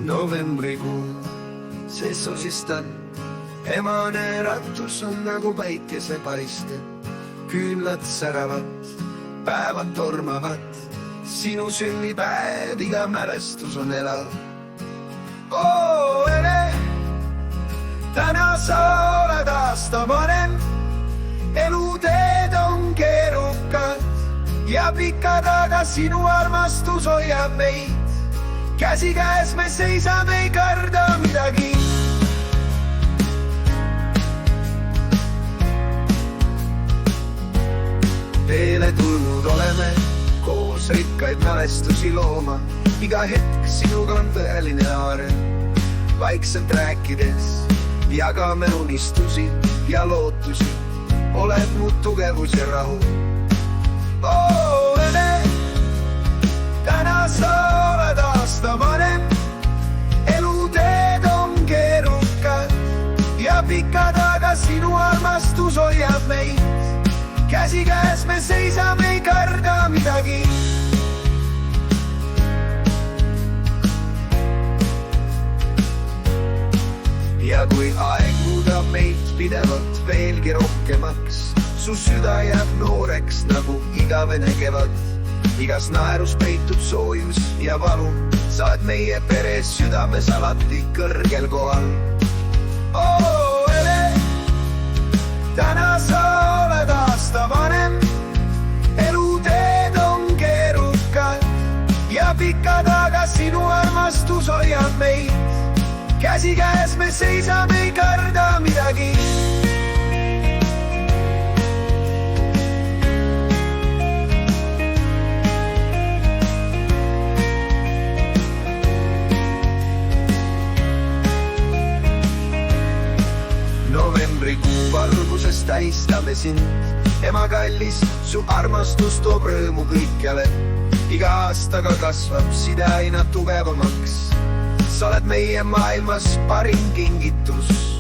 Novembrikuu, see sosistab, emane ratus on nagu päikesepaiste. Küünlad säravad, päevad tormavad, sinu sünnipäev, iga mälestus on elav. Oo, ele, täna sa oled aasta vanem, eluteed on keerukad ja pikad, aga sinu armastus hoiab meid. Käsikäes me seisame, ei karda midagi. Teele tulnud oleme, koos rikkaid mälestusi looma. Iga hetk sinuga on tõeline aarel. Vaikselt rääkides jagame unistusi ja lootusi. Oled mu tugevus ja rahu. Oo, ene, täna sa oled aasta vanem, eluteed on keerukad ja pikad, aga sinu armastus hoiab meid. Käsikäes me seisame, ei karda midagi. Ja kui aeg muudab meid pidevalt veelgi rohkemaks, su süda jääb nooreks nagu igavene kevad. Igas naerus peitub soojus ja valu, saad meie peres südames alati kõrgel kohal. Oo, ele, täna sa oled aasta vanem, eluteed on keerukad ja pikad, aga sinu armastus hoiab meid. Käsikäes me seisame, ei karda midagi. Novembrikuu valguses tähistame sind, ema kallis, su armastus toob rõõmu kõikjale. Iga aastaga kasvab side aina tugevamaks. Sa oled meie maailmas parim kingitus.